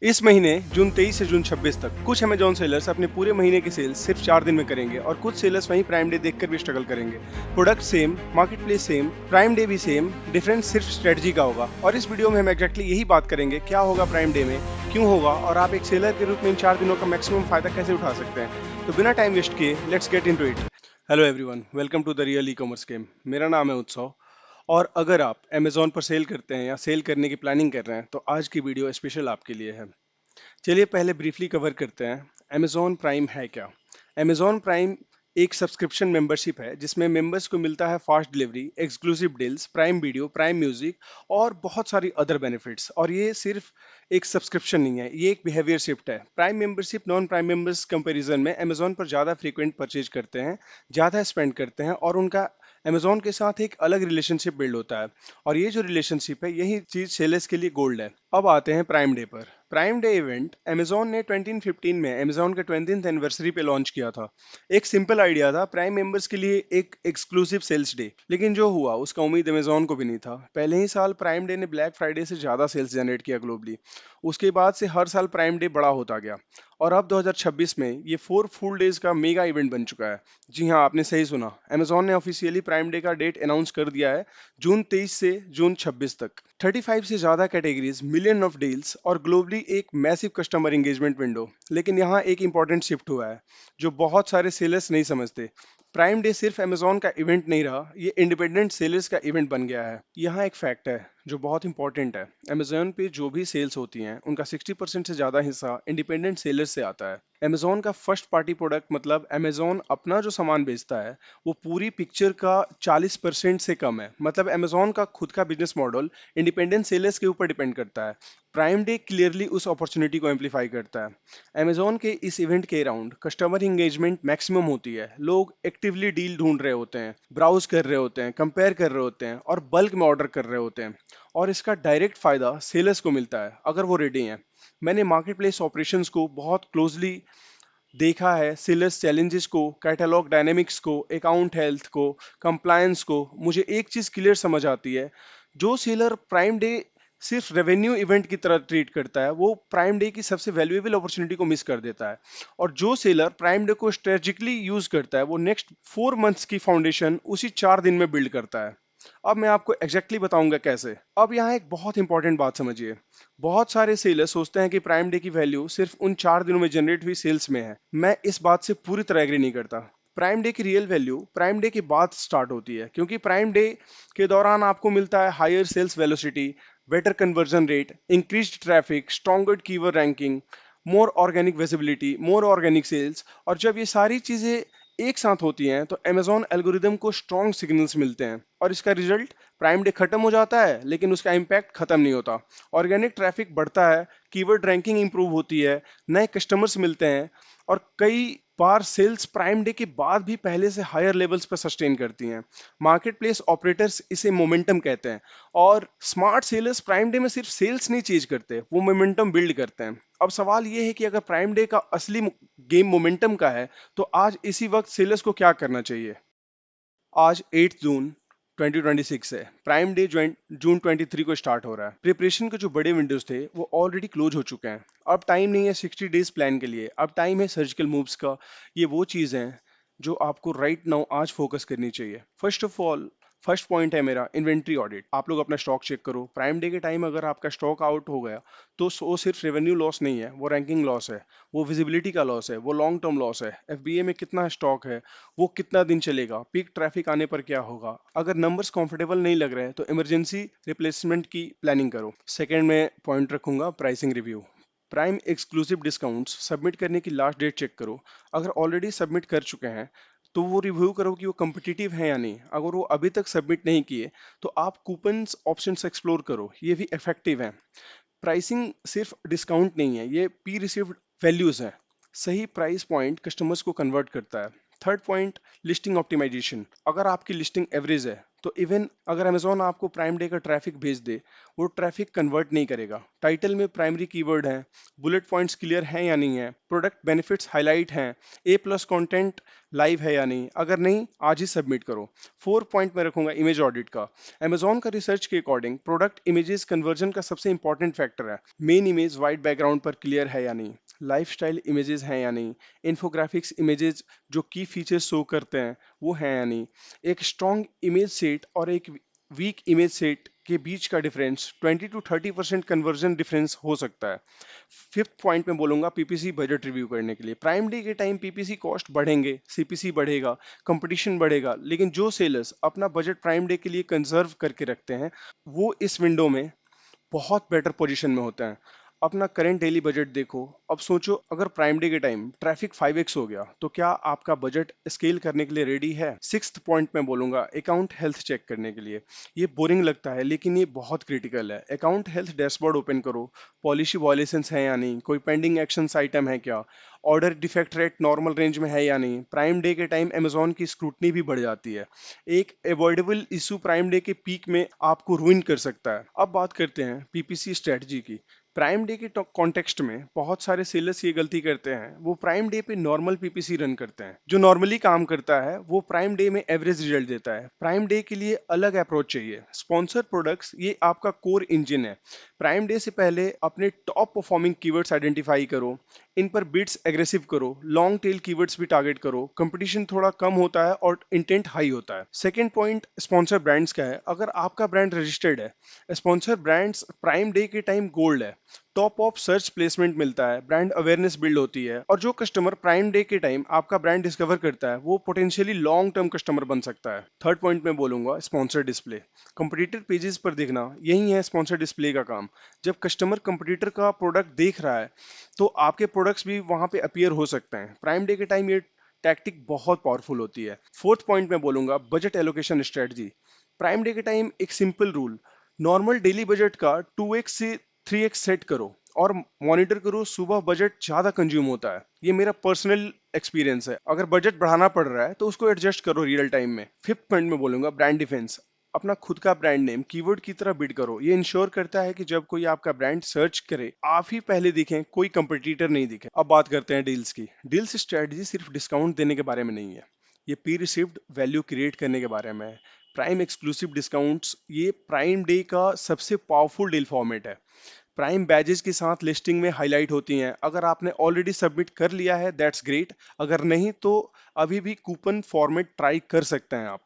इस महीने जून 23 से जून 26 तक कुछ अमेजॉन सेलर्स अपने पूरे महीने की सेल्स सिर्फ 4 दिन में करेंगे और कुछ सेलर्स वहीं प्राइम डे देखकर भी स्ट्रगल करेंगे। Product same, market place same, prime day भी सेम, डिफरेंस सिर्फ स्ट्रेटजी का होगा। और इस वीडियो में हम एग्जैक्टली यही बात करेंगे, क्या होगा प्राइम डे में, क्यों होगा और आप एक सेलर के रूप में इन 4 दिनों का मैक्सिमम फायदा कैसे उठा सकते हैं। तो बिना टाइम वेस्ट किए let's get into it. Hello everyone, welcome to the real e-commerce game. मेरा नाम है उत्सव और अगर आप अमेजोन पर सेल करते हैं या सेल करने की प्लानिंग कर रहे हैं तो आज की वीडियो स्पेशल आपके लिए है। चलिए पहले ब्रीफली कवर करते हैं अमेजॉन प्राइम है क्या। अमेजॉन प्राइम एक सब्सक्रिप्शन मेंबरशिप है जिसमें मेंबर्स को मिलता है fast delivery, exclusive deals, prime video, prime music और बहुत सारी अदर बेनिफिट्स। और ये सिर्फ एक सब्सक्रिप्शन नहीं है, ये एक बिहेवियर शिफ्ट है। Prime membership non prime members comparison में अमेजॉन पर ज़्यादा फ्रीक्वेंट परचेज करते हैं, ज़्यादा स्पेंड करते हैं और उनका अमेजॉन के साथ एक अलग रिलेशनशिप बिल्ड होता है। और ये जो रिलेशनशिप है यही चीज सेलर्स के लिए गोल्ड है। अब आते हैं प्राइम डे पर। प्राइम डे इवेंट अमेजॉन ने 2015 में अमेजॉन के 20th एनिवर्सरी पे लॉन्च किया था। एक सिंपल आइडिया था, प्राइम मेंबर्स के लिए एक एक्सक्लूसिव सेल्स डे। लेकिन जो हुआ उसका उम्मीद अमेजॉन को भी नहीं था। पहले ही साल प्राइम डे ने ब्लैक फ्राइडे से ज्यादा सेल्स जनरेट किया ग्लोबली। उसके बाद से हर साल प्राइम डे बड़ा होता गया और अब 2026 में ये 4 फुल डेज का मेगा इवेंट बन चुका है। जी हाँ, आपने सही सुना, अमेजॉन ने ऑफिशियली प्राइम डे का डेट अनाउंस कर दिया है, जून 23 से जून 26 तक। 35 से ज्यादा कैटेगरीज, मिलियन ऑफ डील्स और ग्लोबली एक मैसिव कस्टमर एंगेजमेंट विंडो। लेकिन यहाँ एक इंपॉर्टेंट शिफ्ट हुआ है जो बहुत सारे सेलर्स नहीं समझते। प्राइम डे सिर्फ अमेजॉन का इवेंट नहीं रहा, ये इंडिपेंडेंट सेलर्स का इवेंट बन गया है। यहाँ एक फैक्ट है जो बहुत इंपॉर्टेंट है, अमेजोन पे जो भी सेल्स होती हैं उनका 60% से ज्यादा हिस्सा इंडिपेंडेंट सेलर्स से आता है। अमेजोन का फर्स्ट पार्टी प्रोडक्ट मतलब अमेजोन अपना जो सामान बेचता है वो पूरी पिक्चर का 40% से कम है। मतलब अमेजोन का खुद का बिजनेस मॉडल इंडिपेंडेंट सेलर्स के ऊपर डिपेंड करता है। प्राइम डे क्लियरली उस अपॉर्चुनिटी को एम्पलीफाई करता है। अमेजोन के इस इवेंट के अराउंड कस्टमर इंगेजमेंट मैक्सिमम होती है। लोग एक्टिवली डील ढूंढ रहे होते हैं, ब्राउज कर रहे होते हैं, कंपेयर कर रहे होते हैं और बल्क में ऑर्डर कर रहे होते हैं। और इसका डायरेक्ट फायदा सेलर्स को मिलता है अगर वो रेडी हैं। मैंने मार्केट प्लेस ऑपरेशंस को बहुत क्लोजली देखा है, सेलर्स चैलेंजेस को, कैटलॉग डायनेमिक्स को, अकाउंट हेल्थ को, कंप्लायंस को। मुझे एक चीज क्लियर समझ आती है, जो सेलर प्राइम डे सिर्फ रेवेन्यू इवेंट की तरह ट्रीट करता है वो प्राइम डे की सबसे वैल्यूएबल अपॉर्चुनिटी को मिस कर देता है। और जो सेलर प्राइम डे को स्ट्रेटेजिकली यूज करता है वो नेक्स्ट 4 मंथ्स की फाउंडेशन उसी 4 दिन में बिल्ड करता है। अब मैं आपको एग्जैक्टली बताऊंगा कैसे। अब यहाँ एक बहुत इंपॉर्टेंट बात समझिए, बहुत सारे सेलर सोचते हैं कि प्राइम डे की वैल्यू सिर्फ उन 4 दिनों में जनरेट हुई सेल्स में है। मैं इस बात से पूरी तरह एग्री नहीं करता। प्राइम डे की रियल वैल्यू प्राइम डे के बाद स्टार्ट होती है, क्योंकि प्राइम डे के दौरान आपको मिलता है higher sales velocity, better conversion rate, increased traffic, stronger keyword ranking, more organic visibility, more organic sales. और जब ये सारी चीजें एक साथ होती हैं तो अमेजॉन एल्गोरिदम को स्ट्रॉन्ग सिग्नल्स मिलते हैं और इसका रिजल्ट प्राइम डे खत्म हो जाता है लेकिन उसका इम्पैक्ट खत्म नहीं होता। ऑर्गेनिक ट्रैफिक बढ़ता है, कीवर्ड रैंकिंग इंप्रूव होती है, नए कस्टमर्स मिलते हैं और कई बार सेल्स प्राइम डे के बाद भी पहले से हायर लेवल्स पर सस्टेन करती हैं। मार्केट प्लेस ऑपरेटर्स इसे मोमेंटम कहते हैं और स्मार्ट सेलर्स प्राइम डे में सिर्फ सेल्स नहीं चेज करते, वो मोमेंटम बिल्ड करते हैं। अब सवाल ये है कि अगर प्राइम डे का असली गेम मोमेंटम का है तो आज इसी वक्त सेलर्स को क्या करना चाहिए। आज 8 जून 2026 है, प्राइम डे जून 23 को स्टार्ट हो रहा है। प्रिपरेशन के जो बड़े विंडोज थे वो ऑलरेडी क्लोज हो चुके हैं। अब टाइम नहीं है 60 डेज प्लान के लिए, अब टाइम है सर्जिकल मूव्स का। ये वो चीज है जो आपको राइट नाउ आज फोकस करनी चाहिए। First of all, first point है मेरा इन्वेंट्री ऑडिट। आप लोग अपना स्टॉक चेक करो। प्राइम डे के टाइम अगर आपका स्टॉक आउट हो गया तो वो सिर्फ रेवेन्यू लॉस नहीं है, वो रैंकिंग लॉस है, वो विजिबिलिटी का लॉस है, वो लॉन्ग टर्म लॉस है। एफबीए में कितना स्टॉक है, वो कितना दिन चलेगा, पीक ट्रैफिक आने पर क्या होगा। अगर नंबर्स कंफर्टेबल नहीं लग रहे हैं तो इमरजेंसी रिप्लेसमेंट की प्लानिंग करो। सेकंड में पॉइंट रखूंगा pricing review. Prime exclusive discounts submit करने की लास्ट डेट चेक करो। अगर ऑलरेडी सबमिट कर चुके हैं तो वो रिव्यू करो कि वो competitive है या नहीं। अगर वो अभी तक सबमिट नहीं किए तो आप कूपन्स ऑप्शंस एक्सप्लोर करो, ये भी इफेक्टिव है। प्राइसिंग सिर्फ डिस्काउंट नहीं है, ये पी रिसीव्ड वैल्यूज है। सही प्राइस पॉइंट कस्टमर्स को कन्वर्ट करता है। Third point, listing optimisation. अगर आपकी लिस्टिंग एवरेज है तो इवन अगर अमेजोन आपको प्राइम डे का ट्रैफिक भेज दे, वो ट्रैफिक कन्वर्ट नहीं करेगा। टाइटल में प्राइमरी कीवर्ड है, बुलेट पॉइंट्स क्लियर हैं या नहीं है, प्रोडक्ट बेनिफिट्स हाईलाइट हैं, ए प्लस कंटेंट लाइव है या नहीं, अगर नहीं आज ही सबमिट करो। 4 पॉइंट में रखूंगा इमेज ऑडिट का। Amazon का रिसर्च के अकॉर्डिंग प्रोडक्ट इमेजेस कन्वर्जन का सबसे इंपॉर्टेंट फैक्टर है। मेन इमेज वाइट बैकग्राउंड पर क्लियर है या नहीं, लाइफस्टाइल इमेजेस हैं या नहीं, इन्फोग्राफिक्स इमेजेस जो की फीचर्स शो करते हैं वो हैं या नहीं, एक स्ट्रॉन्ग इमेज सेट और एक वीक इमेज सेट के बीच का डिफरेंस 20 to 30% कन्वर्जन डिफरेंस हो सकता है। फिफ्थ पॉइंट में बोलूंगा पीपीसी बजट रिव्यू करने के लिए। प्राइम डे के टाइम पीपीसी कॉस्ट बढ़ेंगे, सीपीसी बढ़ेगा, कंपटीशन बढ़ेगा, लेकिन जो सेलर्स अपना बजट प्राइम डे के लिए कंजर्व करके रखते हैं वो इस विंडो में बहुत बेटर पोजीशन में होते हैं। अपना करंट डेली बजट देखो। अब सोचो अगर प्राइम डे के टाइम ट्रैफिक 5x हो गया तो क्या आपका बजट स्केल करने के लिए रेडी है? सिक्स्थ पॉइंट में बोलूंगा अकाउंट हेल्थ चेक करने के लिए। ये बोरिंग लगता है लेकिन ये बहुत क्रिटिकल है। अकाउंट हेल्थ डैशबोर्ड ओपन करो, पॉलिसी वॉयलेशंस है या नहीं, कोई पेंडिंग एक्शंस आइटम है क्या, order defect rate normal range में है या नहीं। प्राइम डे के टाइम अमेजोन की स्क्रूटनी भी बढ़ जाती है। एक अवॉइडेबल इशू प्राइम डे के पीक में आपको रुइन कर सकता है। अब बात करते हैं पीपीसी स्ट्रेटजी की। प्राइम डे के कॉन्टेक्स्ट में बहुत सारे सेलर्स ये गलती करते हैं, वो प्राइम डे पे नॉर्मल पीपीसी रन करते हैं। जो नॉर्मली काम करता है वो प्राइम डे में एवरेज रिजल्ट देता है। प्राइम डे के लिए अलग अप्रोच चाहिए। स्पॉन्सर प्रोडक्ट्स ये आपका कोर इंजन है। प्राइम डे से पहले अपने टॉप परफॉर्मिंग कीवर्ड्स आइडेंटिफाई करो, इन पर बिड्स एग्रेसिव करो, लॉन्ग टेल कीवर्ड्स भी टारगेट करो। कंपटीशन थोड़ा कम होता है और इंटेंट हाई होता है। सेकंड पॉइंट स्पॉन्सर ब्रांड्स का है। अगर आपका ब्रांड रजिस्टर्ड है, स्पॉन्सर ब्रांड्स प्राइम डे के टाइम गोल्ड है, टॉप ऑफ सर्च प्लेसमेंट मिलता है, ब्रांड अवेयरनेस बिल्ड होती है, और जो कस्टमर प्राइम डे के टाइम आपका ब्रांड डिस्कवर करता है वो पोटेंशियली लॉन्ग टर्म कस्टमर बन सकता है। थर्ड पॉइंट में बोलूंगा स्पॉन्सर डिस्प्ले। कंपटीटर पेजेस पर देखना, यही है स्पॉन्सर डिस्प्ले का काम। जब कस्टमर कंपटीटर का प्रोडक्ट देख रहा है तो आपके प्रोडक्ट्स भी वहां पे अपीयर हो सकते हैं। प्राइम डे के टाइम ये टैक्टिक बहुत पावरफुल होती है। फोर्थ पॉइंट में बोलूंगा budget allocation strategy. Prime day के टाइम एक simple rule, normal daily budget का 2x से 3x सेट करो और मॉनिटर करो सुबह बजट ज्यादा कंज्यूम होता है। ये मेरा पर्सनल एक्सपीरियंस है। अगर बजट बढ़ाना पड़ रहा है तो उसको एडजस्ट करो रियल टाइम में। फिफ्थ पॉइंट में बोलूंगा ब्रांड डिफेंस। अपना खुद का ब्रांड नेम कीवर्ड की तरह बिड करो। ये इंश्योर करता है कि जब कोई आपका ब्रांड सर्च करे आप ही पहले दिखें, कोई कंपटीटर नहीं दिखे। अब बात करते हैं डील्स की। डील्स स्ट्रेटजी सिर्फ डिस्काउंट देने के बारे में नहीं है, ये पी रिसीव्ड वैल्यू क्रिएट करने के बारे में है। प्राइम एक्सक्लूसिव डिस्काउंट्स ये प्राइम डे का सबसे पावरफुल डील फॉर्मेट है। प्राइम बैजेस के साथ लिस्टिंग में हाईलाइट होती हैं। अगर आपने ऑलरेडी सबमिट कर लिया है दैट्स ग्रेट, अगर नहीं तो अभी भी कूपन फॉर्मेट ट्राई कर सकते हैं आप।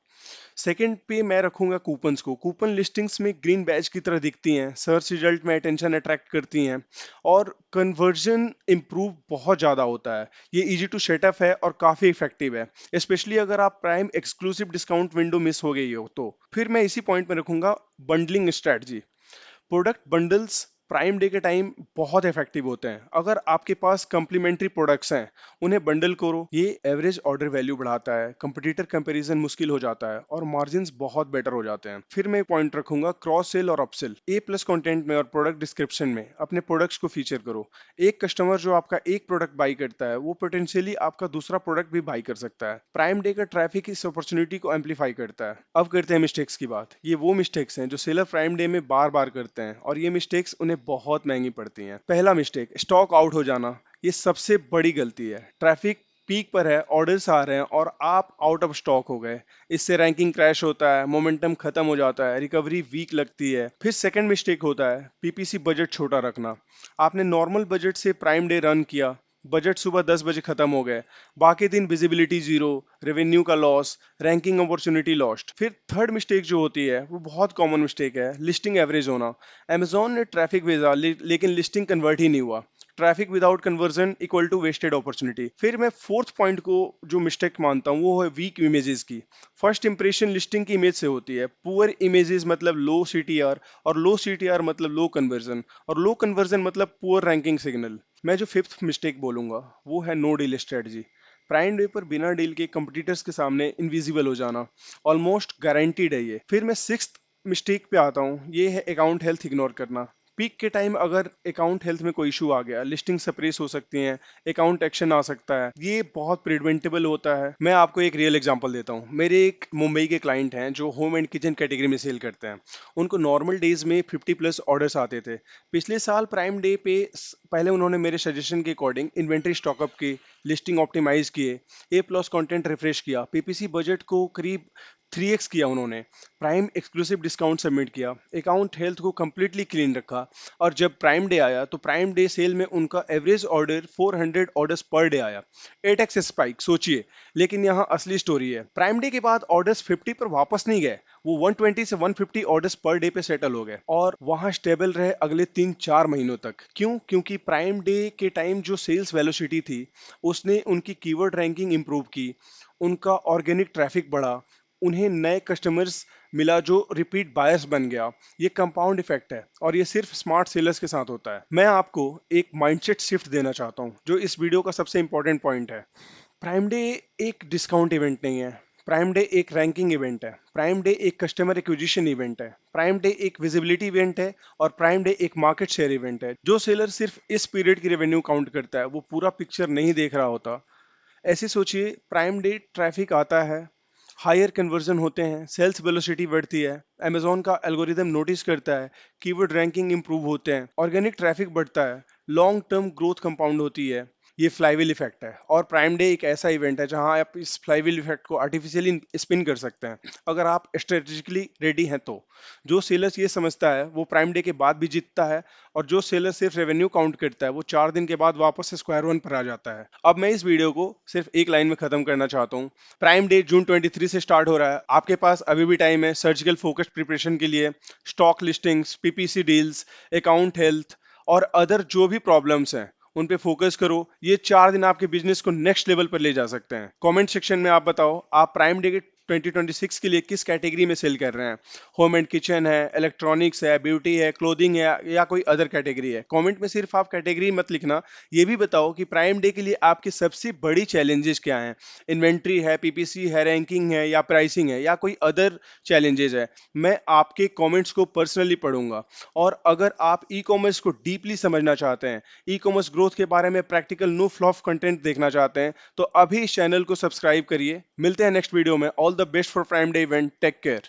सेकंड पे मैं रखूंगा कूपन्स को। कूपन लिस्टिंग्स में ग्रीन बैज की तरह दिखती हैं, सर्च रिजल्ट में अटेंशन अट्रैक्ट करती हैं और कन्वर्जन इंप्रूव बहुत ज़्यादा होता है। ये इजी टू सेटअप है और काफ़ी इफेक्टिव है, स्पेशली अगर आप prime exclusive discount window miss हो गई हो तो। फिर मैं इसी पॉइंट में रखूंगा bundling strategy. Product bundles prime day के टाइम बहुत इफेक्टिव होते हैं। अगर आपके पास कंप्लीमेंट्री प्रोडक्ट्स हैं उन्हें बंडल करो, ये एवरेज ऑर्डर वैल्यू बढ़ाता है, कंपटीटर कंपैरिजन मुश्किल हो जाता है और मार्जिन्स बहुत बेटर हो जाते हैं। फिर मैं पॉइंट रखूंगा क्रॉस सेल और अपसेल। ए प्लस कंटेंट में और प्रोडक्ट डिस्क्रिप्शन में अपने प्रोडक्ट्स को फीचर करो। एक कस्टमर जो आपका एक प्रोडक्ट बाई करता है वो पोटेंशियली आपका दूसरा प्रोडक्ट भी बाई कर सकता है। प्राइम डे का ट्रैफिक इस अपॉर्चुनिटी को एम्पलीफाई करता है। अब करते हैं मिस्टेक्स की बात। ये वो मिस्टेक्स हैं जो सेलर प्राइम डे में बार बार करते हैं और ये मिस्टेक्स उन्हें बहुत महंगी पड़ती हैं। पहला मिस्टेक, स्टॉक आउट हो जाना। ये सबसे बड़ी गलती है। ट्रैफिक पीक पर है, ऑर्डर्स आ रहे हैं और आप आउट ऑफ स्टॉक हो गए। इससे रैंकिंग क्रैश होता है, मोमेंटम खत्म हो जाता है, रिकवरी वीक लगती है। फिर सेकंड मिस्टेक होता है पीपीसी बजट छोटा रखना। आपने नॉर्मल बजट से प्राइम डे रन किया, बजट सुबह 10 बजे खत्म हो गए, बाकी दिन विजिबिलिटी जीरो, रेवेन्यू का लॉस, रैंकिंग अपॉर्चुनिटी लॉस्ट। फिर थर्ड मिस्टेक जो होती है वो बहुत कॉमन मिस्टेक है, लिस्टिंग एवरेज होना। अमेजोन ने ट्रैफिक भेजा लेकिन लिस्टिंग कन्वर्ट ही नहीं हुआ। Traffic without conversion equal to wasted opportunity. फिर मैं फोर्थ पॉइंट को जो मिस्टेक मानता हूँ वो है वीक इमेजेस की। फर्स्ट इंप्रेशन लिस्टिंग की इमेज से होती है। पुअर इमेजेस मतलब लो सीटीआर, और लो सीटीआर मतलब लो कन्वर्जन, और लो कन्वर्जन मतलब पुअर रैंकिंग सिग्नल। मैं जो फिफ्थ मिस्टेक बोलूंगा वो है no deal strategy. Prime Day पर बिना डील के कंपटीटर्स के सामने इनविजिबल हो जाना ऑलमोस्ट गारंटीड है ये। फिर मैं सिक्स्थ मिस्टेक पे आता हूँ, ये है अकाउंट हेल्थ इग्नोर करना। पीक के टाइम अगर अकाउंट हेल्थ में कोई इशू आ गया, लिस्टिंग सप्रेस हो सकती हैं, अकाउंट एक्शन आ सकता है, ये बहुत प्रिवेंटेबल होता है। मैं आपको एक रियल एग्जांपल देता हूँ। मेरे एक मुंबई के क्लाइंट हैं जो होम एंड किचन कैटेगरी में सेल करते हैं। उनको नॉर्मल डेज में 50 प्लस ऑर्डर्स आते थे। पिछले साल प्राइम डे पे पहले उन्होंने मेरे सजेशन के अकॉर्डिंग इन्वेंट्री स्टॉकअप की, लिस्टिंग ऑप्टिमाइज किए, ए प्लस कंटेंट रिफ्रेश किया, पीपीसी बजट को करीब 3x किया उन्होंने, प्राइम एक्सक्लूसिव डिस्काउंट सबमिट किया, अकाउंट हेल्थ को कंप्लीटली क्लीन रखा। और जब प्राइम डे आया तो प्राइम डे सेल में उनका average order 400 orders per day आया। 8x स्पाइक, सोचिए। लेकिन यहाँ असली स्टोरी है, प्राइम डे के बाद ऑर्डर्स 50 पर वापस नहीं गए, वो 120 से 150 ऑर्डर्स पर डे पे सेटल हो गए और वहां स्टेबल रहे अगले 3-4 महीनों तक। क्यों? क्योंकि प्राइम डे के टाइम जो सेल्स वेलोसिटी थी उसने उनकी कीवर्ड रैंकिंग इंप्रूव की, उनका ऑर्गेनिक ट्रैफिक बढ़ा, उन्हें नए कस्टमर्स मिला जो रिपीट बायर्स बन गया। ये कंपाउंड इफेक्ट है और ये सिर्फ स्मार्ट सेलर्स के साथ होता है। मैं आपको एक माइंडसेट शिफ्ट देना चाहता हूँ जो इस वीडियो का सबसे इंपॉर्टेंट पॉइंट है। प्राइम डे एक डिस्काउंट इवेंट नहीं है, प्राइम डे एक रैंकिंग इवेंट है, प्राइम डे एक कस्टमर एक्विजिशन इवेंट है, प्राइम डे एक विजिबिलिटी इवेंट है और प्राइम डे एक मार्केट शेयर इवेंट है। जो सेलर सिर्फ इस पीरियड की रेवेन्यू काउंट करता है वो पूरा पिक्चर नहीं देख रहा होता। ऐसे सोचिए, प्राइम डे ट्रैफिक आता है, हायर कन्वर्जन होते हैं, सेल्स वेलोसिटी बढ़ती है, अमेजोन का एल्गोरिदम नोटिस करता है, कीवर्ड रैंकिंग इंप्रूव होते हैं, ऑर्गेनिक ट्रैफिक बढ़ता है, लॉन्ग टर्म ग्रोथ कंपाउंड होती है। ये फ्लाईव्हील इफेक्ट है और प्राइम डे एक ऐसा इवेंट है जहां आप इस फ्लाईव्हील इफेक्ट को आर्टिफिशियली स्पिन कर सकते हैं अगर आप स्ट्रेटेजिकली रेडी हैं तो। जो सेलर्स ये समझता है वो प्राइम डे के बाद भी जीतता है और जो सेलर सिर्फ रेवेन्यू काउंट करता है वो 4 दिन के बाद वापस से स्क्वायर वन पर आ जाता है। अब मैं इस वीडियो को सिर्फ एक लाइन में खत्म करना चाहता हूँ। प्राइम डे जून 23 से स्टार्ट हो रहा है। आपके पास अभी भी टाइम है सर्जिकल फोकस्ड प्रिपरेशन के लिए, stock listings, PPC deals, account health और अदर जो भी प्रॉब्लम्स हैं उन पे फोकस करो। ये 4 दिन आपके बिजनेस को नेक्स्ट लेवल पर ले जा सकते हैं। कमेंट सेक्शन में आप बताओ आप प्राइम डे के 2026 के लिए किस कैटेगरी में सेल कर रहे हैं। होम एंड किचन है, इलेक्ट्रॉनिक्स है, ब्यूटी है, क्लोथिंग है या कोई अदर कैटेगरी है। कमेंट में सिर्फ आप कैटेगरी मत लिखना, ये भी बताओ कि प्राइम डे के लिए आपकी सबसे बड़ी चैलेंजेस क्या हैं। इन्वेंट्री है, पीपीसी है, रैंकिंग है या प्राइसिंग है या कोई अदर चैलेंजेस है। मैं आपके कमेंट्स को पर्सनली पढ़ूंगा। और अगर आप ई कॉमर्स को डीपली समझना चाहते हैं, ई कॉमर्स ग्रोथ के बारे में प्रैक्टिकल नो फ्लॉफ कंटेंट देखना चाहते हैं तो अभी इस चैनल को सब्सक्राइब करिए। मिलते हैं नेक्स्ट वीडियो में। All the best for Prime Day event. Take care.